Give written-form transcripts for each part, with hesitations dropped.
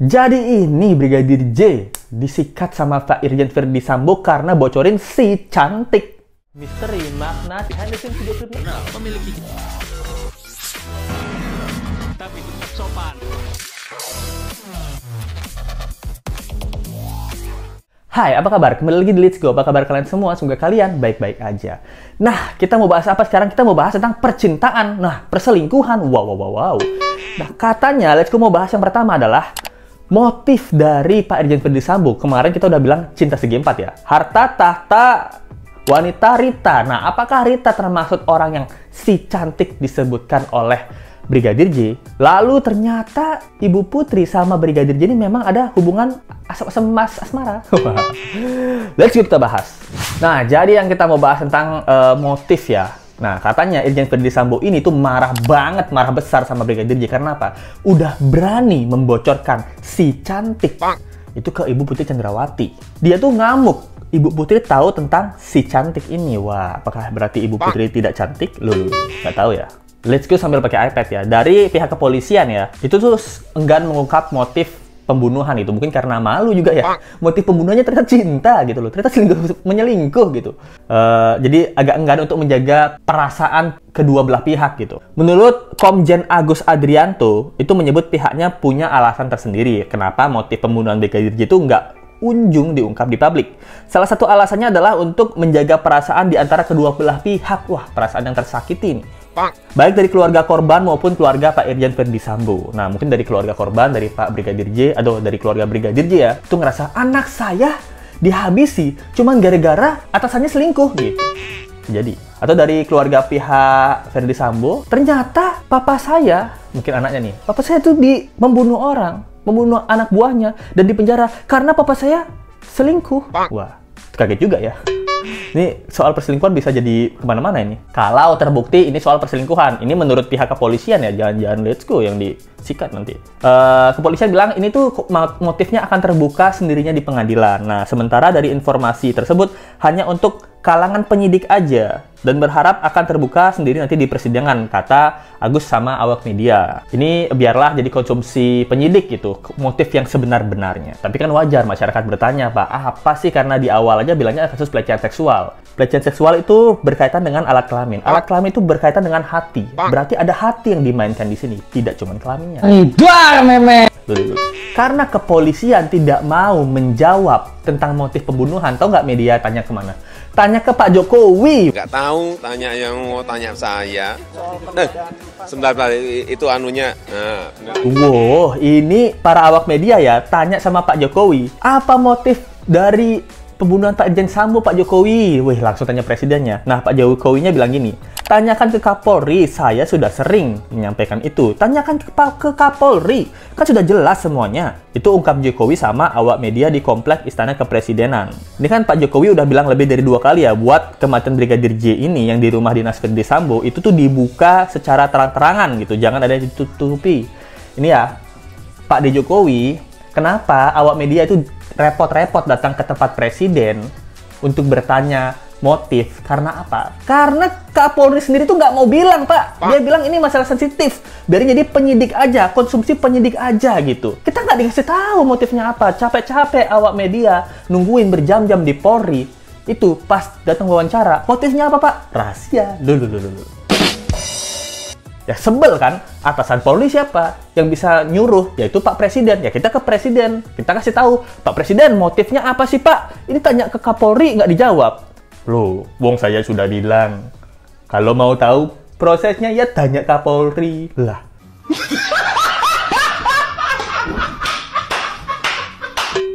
Jadi ini Brigadir J disikat sama Pak Irjen Verdi Sambo karena bocorin si cantik. Misteri makna behind the scenes video kriminal memiliki tapi tetap sopan. Hai, apa kabar? Kembali lagi di Let's Go. Apa kabar kalian semua? Semoga kalian baik-baik aja. Nah, kita mau bahas apa sekarang? Kita mau bahas tentang percintaan. Nah, perselingkuhan. Wow. Nah, katanya Let's Go mau bahas yang pertama adalah motif dari Pak Irjen Verdi Sambo. Kemarin kita udah bilang cinta segi empat ya. Harta, tahta, wanita, Rita. Nah, apakah Rita termasuk orang yang si cantik disebutkan oleh Brigadir J? Lalu ternyata Ibu Putri sama Brigadir J ini memang ada hubungan asam-asam asmara. Let's go kita bahas. Nah, jadi yang kita mau bahas tentang motif ya. Nah, katanya Irjen Verdi Sambo ini tuh marah banget, marah besar sama Brigadir J. Karena apa? Udah berani membocorkan si cantik itu ke Ibu Putri Chandrawati. Dia tuh ngamuk. Ibu Putri tahu tentang si cantik ini. Wah, apakah berarti Ibu Putri tidak cantik? Loh, nggak tahu ya. Let's go sambil pakai iPad ya. Dari pihak kepolisian ya, itu tuh enggan mengungkap motif pembunuhan itu. Mungkin karena malu juga ya. Motif pembunuhannya ternyata cinta gitu loh. Ternyata menyelingkuh gitu. Jadi agak enggan untuk menjaga perasaan kedua belah pihak gitu. Menurut Komjen Agus Adrianto, itu menyebut pihaknya punya alasan tersendiri. Kenapa motif pembunuhan Brigadir J itu nggak unjung diungkap di publik. Salah satu alasannya adalah untuk menjaga perasaan di antara kedua belah pihak. Wah, perasaan yang tersakiti nih. Baik dari keluarga korban maupun keluarga Pak Irjen Verdi Sambo. Nah, mungkin dari keluarga korban, dari Pak Brigadir J, atau dari keluarga Brigadir J ya, itu ngerasa anak saya dihabisi cuman gara-gara atasannya selingkuh gitu. Jadi, atau dari keluarga pihak Verdi Sambo, ternyata papa saya, mungkin anaknya nih, papa saya tuh membunuh orang, membunuh anak buahnya, dan dipenjara karena papa saya selingkuh. Wah, kaget juga ya. Ini soal perselingkuhan bisa jadi kemana-mana ini. Kalau terbukti ini soal perselingkuhan, ini menurut pihak kepolisian ya, jangan-jangan Let's Go yang disikat nanti. Kepolisian bilang ini tuh motifnya akan terbuka sendirinya di pengadilan. Nah, sementara dari informasi tersebut hanya untuk kalangan penyidik aja dan berharap akan terbuka sendiri nanti di persidangan, kata Agus sama awak media. Ini biarlah jadi konsumsi penyidik gitu, motif yang sebenar-benarnya. Tapi kan wajar masyarakat bertanya, Pak, apa sih? Karena di awal aja bilangnya kasus pelecehan seksual. Pelecehan seksual itu berkaitan dengan alat kelamin. Alat kelamin itu berkaitan dengan hati. Berarti ada hati yang dimainkan di sini, tidak cuma kelaminnya. Karena kepolisian tidak mau menjawab tentang motif pembunuhan, tahu nggak media tanya kemana? Tanya ke Pak Jokowi. Nggak tahu, tanya yang mau tanya saya. Sebentar, itu anunya. Wow, ini para awak media ya, tanya sama Pak Jokowi. Apa motif dari pembunuhan Pak Irjen Sambo, Pak Jokowi? Wih, langsung tanya presidennya. Nah, Pak Jokowinya bilang gini, tanyakan ke Kapolri, saya sudah sering menyampaikan itu. Tanyakan ke Kapolri, kan sudah jelas semuanya. Itu ungkap Jokowi sama awak media di komplek Istana Kepresidenan. Ini kan Pak Jokowi udah bilang lebih dari 2 kali ya, buat kematian Brigadir J ini yang di rumah dinas Verdi Sambo, itu tuh dibuka secara terang-terangan gitu, jangan ada yang ditutupi. Ini ya, Pak Jokowi, kenapa awak media itu repot-repot datang ke tempat presiden untuk bertanya motif? Karena apa? Karena Kapolri sendiri tuh nggak mau bilang, Pak. Dia bilang ini masalah sensitif. Biarin jadi penyidik aja, konsumsi penyidik aja gitu. Kita nggak dikasih tahu motifnya apa. Capek-capek awak media nungguin berjam-jam di Polri. Itu pas datang wawancara, motifnya apa, Pak? Rahasia. Dulu. Ya sebel kan, atasan Polri siapa yang bisa nyuruh? Yaitu Pak Presiden. Ya kita ke Presiden, kita kasih tahu, Pak Presiden motifnya apa sih, Pak? Ini tanya ke Kapolri nggak dijawab. Loh, wong saya sudah bilang, kalau mau tahu prosesnya ya tanya Kapolri lah.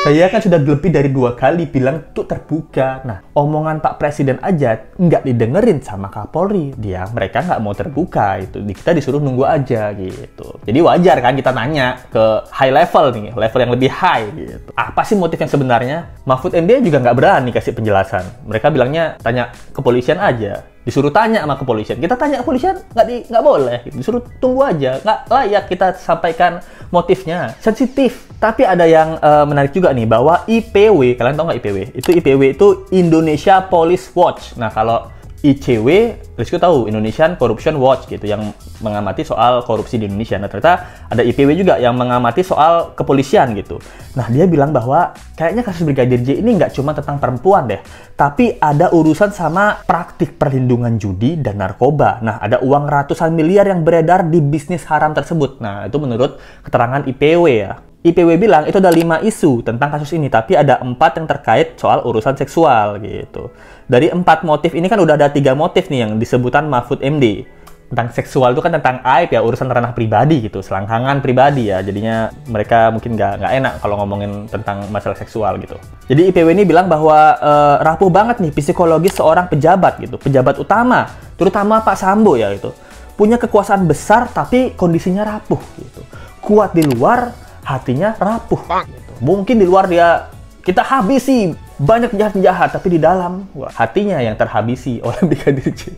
Saya kan sudah lebih dari 2 kali bilang tuh terbuka. Nah, omongan Pak Presiden aja nggak didengerin sama Kapolri. Mereka nggak mau terbuka. Kita disuruh nunggu aja gitu. Jadi wajar kan kita nanya ke high level nih, level yang lebih high gitu. Apa sih motif yang sebenarnya? Mahfud MD juga nggak berani kasih penjelasan. Mereka bilangnya tanya kepolisian aja. Disuruh tanya sama kepolisian. Kita tanya kepolisian nggak boleh. Disuruh tunggu aja. Nggak layak kita sampaikan motifnya. Sensitif. Tapi ada yang menarik juga nih, bahwa IPW, kalian tahu nggak IPW? IPW itu Indonesia Police Watch. Nah, kalau ICW, Rizky tahu Indonesian Corruption Watch gitu yang mengamati soal korupsi di Indonesia. Nah ternyata ada IPW juga yang mengamati soal kepolisian gitu. Nah dia bilang bahwa kayaknya kasus Brigadir J ini nggak cuma tentang perempuan deh, tapi ada urusan sama praktik perlindungan judi dan narkoba. Nah ada uang ratusan miliar yang beredar di bisnis haram tersebut. Nah itu menurut keterangan IPW ya. IPW bilang itu ada 5 isu tentang kasus ini, tapi ada 4 yang terkait soal urusan seksual gitu. Dari 4 motif ini kan udah ada 3 motif nih yang disebutan Mahfud MD. Tentang seksual itu kan tentang aib ya, urusan ranah pribadi gitu, selangkangan pribadi ya. Jadinya mereka mungkin nggak enak kalau ngomongin tentang masalah seksual gitu. Jadi IPW ini bilang bahwa rapuh banget nih psikologis seorang pejabat gitu, pejabat utama, terutama Pak Sambo ya gitu. Punya kekuasaan besar tapi kondisinya rapuh gitu. Kuat di luar, hatinya rapuh gitu. Mungkin di luar dia kita habisi banyak jahat-jahat, tapi di dalam hatinya yang terhabisi oleh Brigadir J.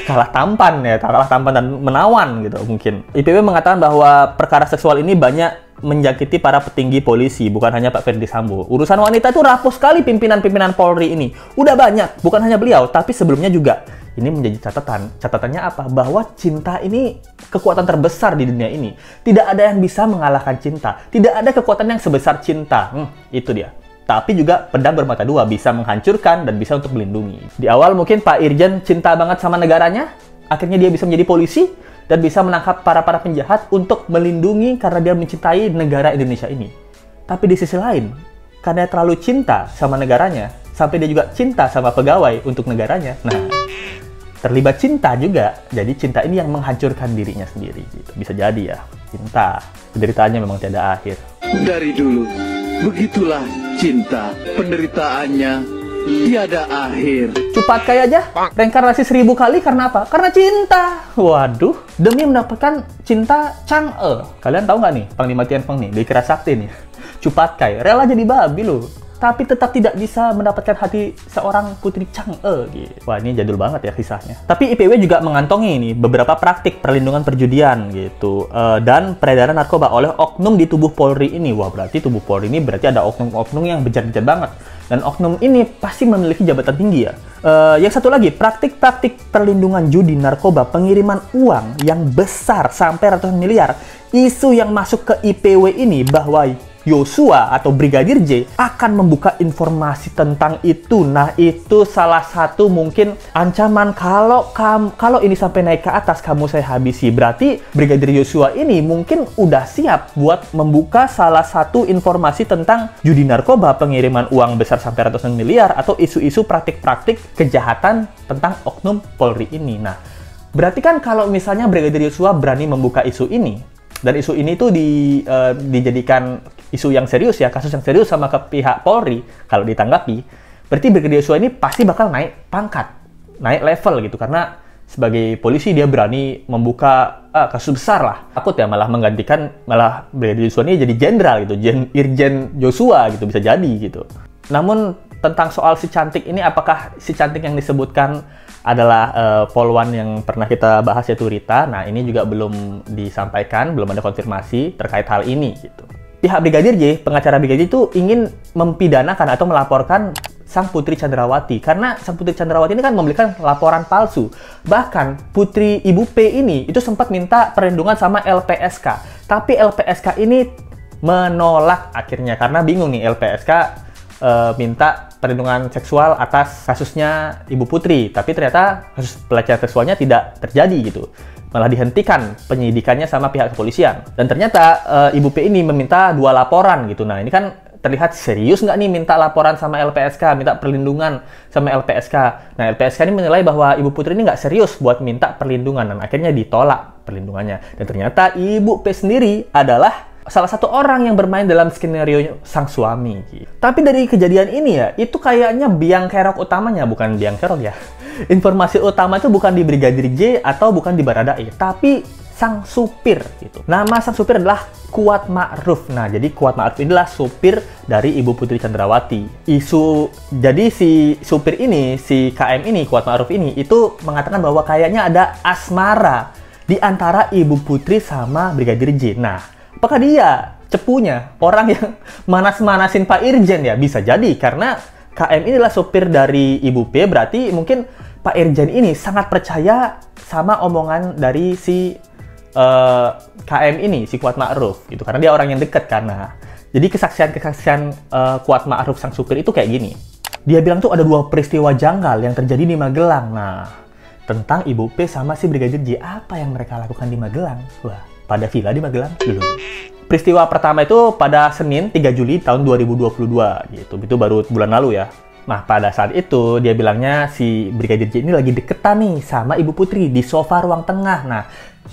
Kalah tampan ya, kalah tampan dan menawan gitu mungkin. IPW mengatakan bahwa perkara seksual ini banyak menjangkiti para petinggi polisi, bukan hanya Pak Ferdi Sambo. Urusan wanita itu rapuh sekali pimpinan-pimpinan Polri ini. Udah banyak, bukan hanya beliau, tapi sebelumnya juga. Ini menjadi catatan. Catatannya apa? Bahwa cinta ini kekuatan terbesar di dunia ini. Tidak ada yang bisa mengalahkan cinta. Tidak ada kekuatan yang sebesar cinta. Itu dia. Tapi juga pedang bermata dua, bisa menghancurkan dan bisa untuk melindungi. Di awal mungkin Pak Irjen cinta banget sama negaranya. Akhirnya dia bisa menjadi polisi dan bisa menangkap para penjahat untuk melindungi karena dia mencintai negara Indonesia ini. Tapi di sisi lain, karena dia terlalu cinta sama negaranya, sampai dia juga cinta sama pegawai untuk negaranya. Nah, terlibat cinta juga, jadi cinta ini yang menghancurkan dirinya sendiri gitu. Bisa jadi ya, cinta penderitaannya memang tiada akhir. Dari dulu begitulah cinta, penderitaannya tiada akhir. Cupat kayak aja reinkarnasi 1000 kali karena apa? Karena cinta. Waduh, demi mendapatkan cinta Chang'e. Kalian tahu nggak nih Panglima Tianfeng nih, di Kera Sakti nih, Cupat Kai rela jadi babi loh, tapi tetap tidak bisa mendapatkan hati seorang Putri Chang'e gitu. Wah, ini jadul banget ya kisahnya. Tapi IPW juga mengantongi nih beberapa praktik perlindungan perjudian gitu, dan peredaran narkoba oleh oknum di tubuh Polri ini. Wah, berarti tubuh Polri ini berarti ada oknum-oknum yang bejat-bejat banget. Dan oknum ini pasti memiliki jabatan tinggi ya. Yang satu lagi, praktik-praktik perlindungan judi, narkoba, pengiriman uang yang besar sampai ratusan miliar. Isu yang masuk ke IPW ini bahwa Yosua atau Brigadir J akan membuka informasi tentang itu. Nah, itu salah satu mungkin ancaman kalau ini sampai naik ke atas, kamu saya habisi. Berarti Brigadir Yosua ini mungkin udah siap buat membuka salah satu informasi tentang judi narkoba, pengiriman uang besar sampai ratusan miliar, atau isu-isu praktik-praktik kejahatan tentang oknum Polri ini. Nah, berarti kan kalau misalnya Brigadir Yosua berani membuka isu ini, dan isu ini tuh dijadikan isu yang serius ya, kasus yang serius sama ke pihak Polri, kalau ditanggapi, berarti Brigadir Yosua ini pasti bakal naik pangkat, naik level gitu, karena sebagai polisi dia berani membuka kasus besar lah. Takut ya malah menggantikan, malah Brigadir Yosua ini jadi jenderal gitu, Irjen Joshua gitu, bisa jadi gitu. Namun tentang soal si cantik ini, apakah si cantik yang disebutkan adalah polwan yang pernah kita bahas yaitu Rita? Nah, ini juga belum disampaikan, belum ada konfirmasi terkait hal ini gitu. Pihak Brigadir J, pengacara Brigadir itu ingin mempidanakan atau melaporkan sang Putri Chandrawati, karena sang Putri Chandrawati ini kan memberikan laporan palsu. Bahkan Putri Ibu P ini itu sempat minta perlindungan sama LPSK, tapi LPSK ini menolak akhirnya karena bingung nih LPSK minta perlindungan seksual atas kasusnya Ibu Putri, tapi ternyata kasus pelecehan seksualnya tidak terjadi gitu, malah dihentikan penyidikannya sama pihak kepolisian. Dan ternyata Ibu P ini meminta 2 laporan gitu. Nah, ini kan terlihat serius nggak nih minta laporan sama LPSK, minta perlindungan sama LPSK. Nah, LPSK ini menilai bahwa Ibu Putri ini nggak serius buat minta perlindungan, dan akhirnya ditolak perlindungannya. Dan ternyata Ibu P sendiri adalah salah satu orang yang bermain dalam skenario sang suami. Tapi dari kejadian ini ya, itu kayaknya biang kerok utamanya, bukan biang kerok ya. Informasi utama itu bukan di Brigadir J atau bukan di Baradae, tapi sang supir gitu. Nama sang supir adalah Kuat Ma'ruf. Nah, jadi Kuat Ma'ruf inilah supir dari Ibu Putri Chandrawati. Jadi si supir ini, si KM ini, Kuat Ma'ruf ini, itu mengatakan bahwa kayaknya ada asmara di antara Ibu Putri sama Brigadir J. Nah, apakah dia cepunya orang yang manas-manasin Pak Irjen ya? Bisa jadi, karena KM inilah supir dari Ibu P, berarti mungkin Pak Irjen ini sangat percaya sama omongan dari si KM ini, si Kuat Ma'ruf gitu, karena dia orang yang dekat karena. Jadi kesaksian Kuat Ma'ruf sang supir itu kayak gini. Dia bilang tuh ada 2 peristiwa janggal yang terjadi di Magelang. Nah, tentang Ibu P sama si Brigadir J, apa yang mereka lakukan di Magelang? Wah, pada villa di Magelang dulu. Peristiwa pertama itu pada Senin 3 Juli tahun 2022 gitu. Itu baru bulan lalu ya. Nah, pada saat itu dia bilangnya si Brigadir J ini lagi deketan nih sama Ibu Putri di sofa ruang tengah. Nah,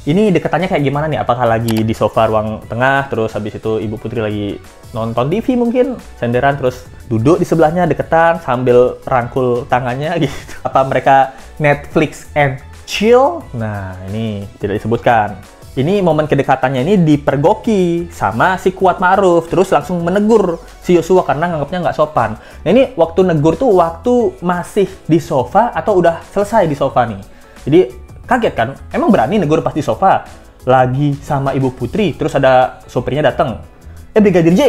ini deketannya kayak gimana nih? Apakah lagi di sofa ruang tengah, terus habis itu Ibu Putri lagi nonton TV mungkin, senderan, terus duduk di sebelahnya deketan sambil rangkul tangannya gitu. Apa mereka Netflix and chill? Nah, ini tidak disebutkan. Ini momen kedekatannya ini dipergoki sama si Kuat Ma'ruf, terus langsung menegur si Yosua karena nganggapnya nggak sopan. Nah, ini waktu negur tuh waktu masih di sofa atau udah selesai di sofa nih. Jadi kaget kan? Emang berani negur pas di sofa? Lagi sama Ibu Putri, terus ada sopirnya datang. Brigadir J,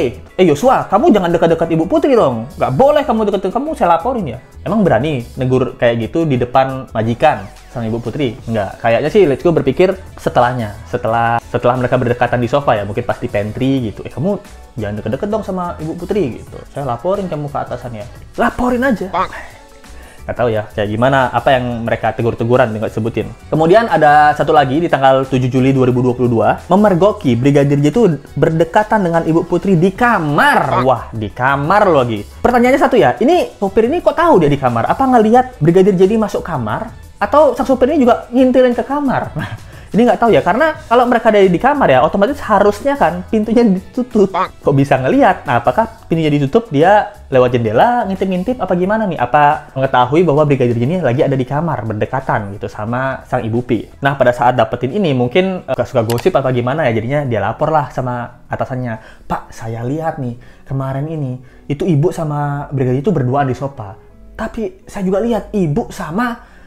Yosua, kamu jangan dekat-dekat Ibu Putri dong. Nggak boleh kamu dekat-dekat, kamu saya laporin ya. Emang berani negur kayak gitu di depan majikan sama Ibu Putri? Nggak. Kayaknya sih Let's Go berpikir setelahnya. Setelah mereka berdekatan di sofa ya, mungkin pas di pantry gitu. Kamu jangan deket-deket dong sama Ibu Putri gitu. Saya laporin kamu ke atasannya. Laporin aja. Nggak tahu ya, kayak gimana, apa yang mereka tegur-teguran, nggak sebutin. Kemudian ada satu lagi di tanggal 7 Juli 2022, memergoki Brigadir J itu berdekatan dengan Ibu Putri di kamar. Wah, di kamar lagi. Pertanyaannya satu ya, ini sopir ini kok tahu dia di kamar? Apa ngelihat Brigadir J ini masuk kamar? Atau sang sopir ini juga ngintilin ke kamar? Nah, ini nggak tahu ya, karena kalau mereka ada di kamar ya, otomatis harusnya kan pintunya ditutup. Kok bisa ngelihat? Nah, apakah pintunya ditutup, dia lewat jendela ngintip-ngintip apa gimana nih? Apa mengetahui bahwa Brigadir J ini lagi ada di kamar berdekatan gitu sama sang Ibu P? Nah, pada saat dapetin ini mungkin gak suka gosip apa gimana ya, jadinya dia lapor lah sama atasannya. Pak, saya lihat nih kemarin ini itu Ibu sama Brigadir itu berduaan di sofa. Tapi saya juga lihat Ibu sama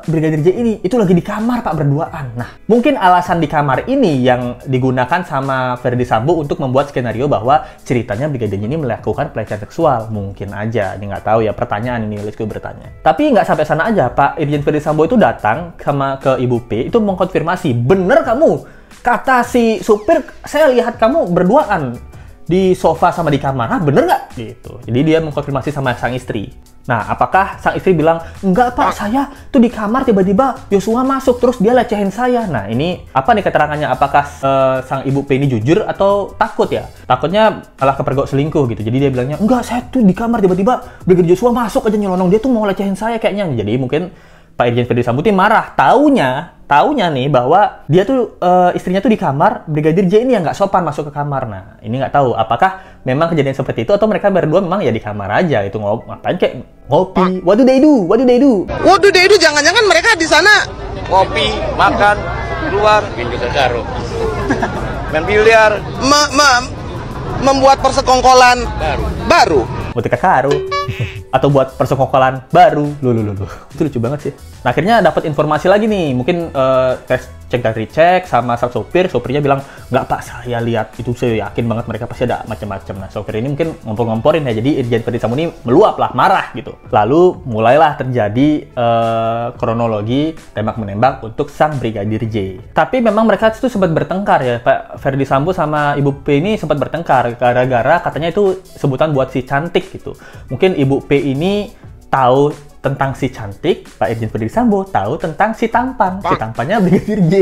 Brigadir J ini itu lagi di kamar Pak berduaan. Nah, mungkin alasan di kamar ini yang digunakan sama Ferdy Sambo untuk membuat skenario bahwa ceritanya Brigadir J ini melakukan pelecehan seksual. Mungkin aja, ini nggak tahu ya, pertanyaan ini, Let's Go bertanya. Tapi nggak sampai sana aja, Pak Irjen Ferdy Sambo itu datang ke Ibu P itu mengkonfirmasi, bener kamu, kata si supir, saya lihat kamu berduaan di sofa sama di kamar. Ah, bener nggak? Gitu. Jadi dia mengkonfirmasi sama sang istri. Nah, apakah sang istri bilang, enggak Pak, saya tuh di kamar tiba-tiba Yosua masuk terus dia lecehin saya. Nah, ini apa nih keterangannya? Apakah sang Ibu P ini jujur atau takut ya? Takutnya malah kepergok selingkuh gitu. Jadi dia bilangnya, enggak, saya tuh di kamar tiba-tiba Brigadir Yosua masuk aja nyelonong, dia tuh mau lecehin saya kayaknya. Jadi mungkin Pak Irjen Ferdy Sambo marah, taunya nih bahwa dia tuh istrinya tuh di kamar, Brigadir J ini yang nggak sopan masuk ke kamar. Nah, ini nggak tahu apakah memang kejadian seperti itu atau mereka berdua memang ya di kamar aja itu ngapain kayak ngopi. What do they do? What do they do? What do they do? Jangan-jangan mereka di sana Ngopi, makan, keluar, pintu ke karo. Main biliar, membuat persekongkolan baru. Buat karo atau buat persekongkolan baru. Loh. Itu lucu banget sih. Nah, akhirnya dapat informasi lagi nih. Mungkin cek dari cek sama sang sopirnya bilang, nggak Pak, saya lihat itu, saya yakin banget mereka pasti ada macam-macam. Nah, sopir ini mungkin ngompor-ngomporin ya. Jadi Irjen Ferdy Sambo ini meluap lah, marah gitu. Lalu mulailah terjadi kronologi tembak-menembak untuk sang Brigadir J. Tapi memang mereka itu sempat bertengkar ya. Pak Ferdy Sambo sama Ibu P ini sempat bertengkar gara-gara katanya itu sebutan buat si cantik gitu. Mungkin Ibu P ini tahu tentang si cantik, Pak Irjen Ferdy Sambo tahu tentang si tampan. Si tampannya Brigadir J.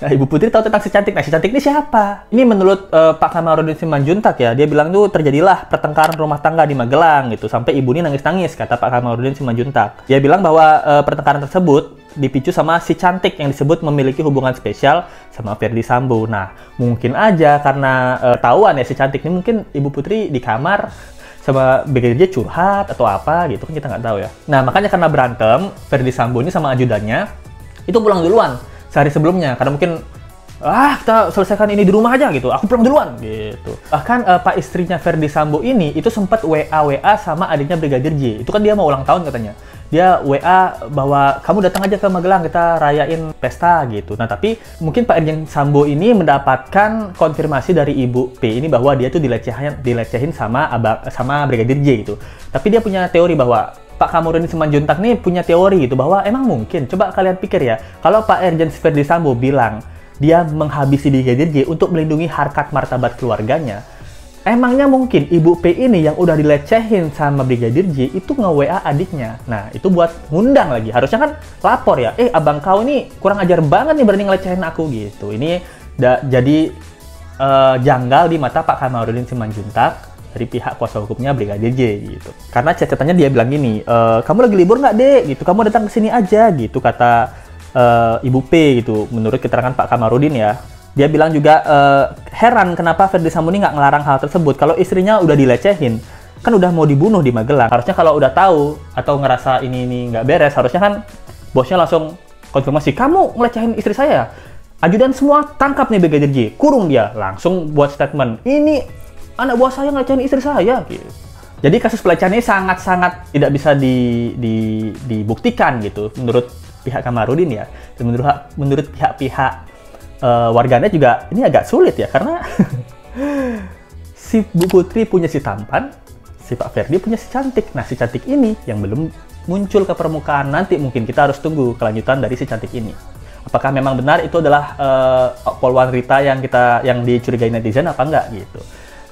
Nah, Ibu Putri tahu tentang si cantik. Nah, si cantik ini siapa? Ini menurut Pak Kamarudin Simanjuntak ya, dia bilang tuh terjadilah pertengkaran rumah tangga di Magelang gitu. Sampai ibu ini nangis-nangis, kata Pak Kamarudin Simanjuntak. Dia bilang bahwa pertengkaran tersebut dipicu sama si cantik yang disebut memiliki hubungan spesial sama Ferdy Sambo. Nah, mungkin aja karena tahuan ya si cantik ini, mungkin Ibu Putri di kamar sama Brigadir J curhat atau apa gitu, kan kita nggak tahu ya. Nah, makanya karena berantem, Ferdy Sambo ini sama ajudannya itu pulang duluan sehari sebelumnya, karena mungkin kita selesaikan ini di rumah aja gitu, aku pulang duluan gitu. Bahkan Pak istrinya Ferdy Sambo ini itu sempat WA sama adiknya Brigadir J. Itu kan dia mau ulang tahun katanya. dia WA bahwa kamu datang aja ke Magelang, kita rayain pesta gitu. Nah, tapi mungkin Pak Irjen Sambo ini mendapatkan konfirmasi dari Ibu P ini bahwa dia tuh dilecehin sama Brigadir J gitu. Tapi dia punya teori bahwa Pak Kamarudin Simanjuntak nih punya teori gitu bahwa emang mungkin, coba kalian pikir ya, kalau Pak Irjen Verdi Sambo bilang dia menghabisi Brigadir J untuk melindungi harkat martabat keluarganya, emangnya mungkin Ibu P ini yang udah dilecehin sama Brigadir J itu nge-WA adiknya. Nah, itu buat ngundang lagi. Harusnya kan lapor ya, abang kau ini kurang ajar banget nih berani ngelecehin aku gitu. Ini jadi janggal di mata Pak Kamarudin Simanjuntak dari pihak kuasa hukumnya Brigadir J gitu. Karena catatannya dia bilang gini, kamu lagi libur nggak dek? Gitu, kamu datang ke sini aja gitu kata Ibu P gitu. Menurut keterangan Pak Kamarudin ya. Dia bilang juga heran kenapa Verdi Sambo ini nggak ngelarang hal tersebut. Kalau istrinya udah dilecehin, kan udah mau dibunuh di Magelang. Harusnya kalau udah tahu atau ngerasa ini nggak beres, harusnya kan bosnya langsung konfirmasi, kamu ngelecehin istri saya. Ajudan semua tangkap nih Brigadir J, kurung dia. Langsung buat statement, ini anak buah saya ngelecehin istri saya. Gitu. Jadi kasus pelecehan ini sangat-sangat tidak bisa dibuktikan gitu menurut pihak Kamarudin ya. Dan menurut pihak-pihak warganet juga ini agak sulit ya, karena si Bu Putri punya si tampan, si Pak Ferdi punya si cantik. Nah, si cantik ini yang belum muncul ke permukaan, nanti mungkin kita harus tunggu kelanjutan dari si cantik ini. Apakah memang benar itu adalah poluan Rita yang dicurigai netizen apa enggak gitu.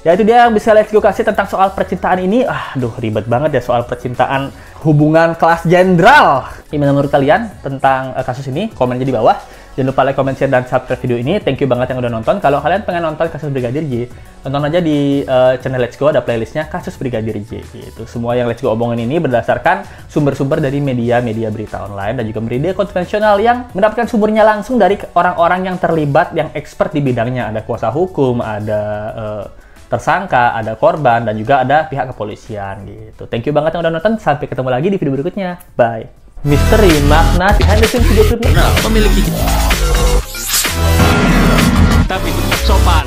Ya itu dia yang bisa Let's Go kasih tentang soal percintaan ini. Aduh, ribet banget ya soal percintaan hubungan kelas jenderal. Gimana menurut kalian tentang kasus ini? Komen aja di bawah. Jangan lupa like, comment, share, dan subscribe video ini. Thank you banget yang udah nonton. Kalau kalian pengen nonton kasus Brigadir J, tonton aja di channel Let's Go, ada playlistnya kasus Brigadir J gitu. Semua yang Let's Go omongin ini berdasarkan sumber-sumber dari media-media berita online dan juga media konvensional yang mendapatkan sumbernya langsung dari orang-orang yang terlibat, yang expert di bidangnya. Ada kuasa hukum, ada tersangka, ada korban, dan juga ada pihak kepolisian gitu. Thank you banget yang udah nonton. Sampai ketemu lagi di video berikutnya. Bye. Misteri makna behind the scenes video klip memiliki tapi tetap sopan.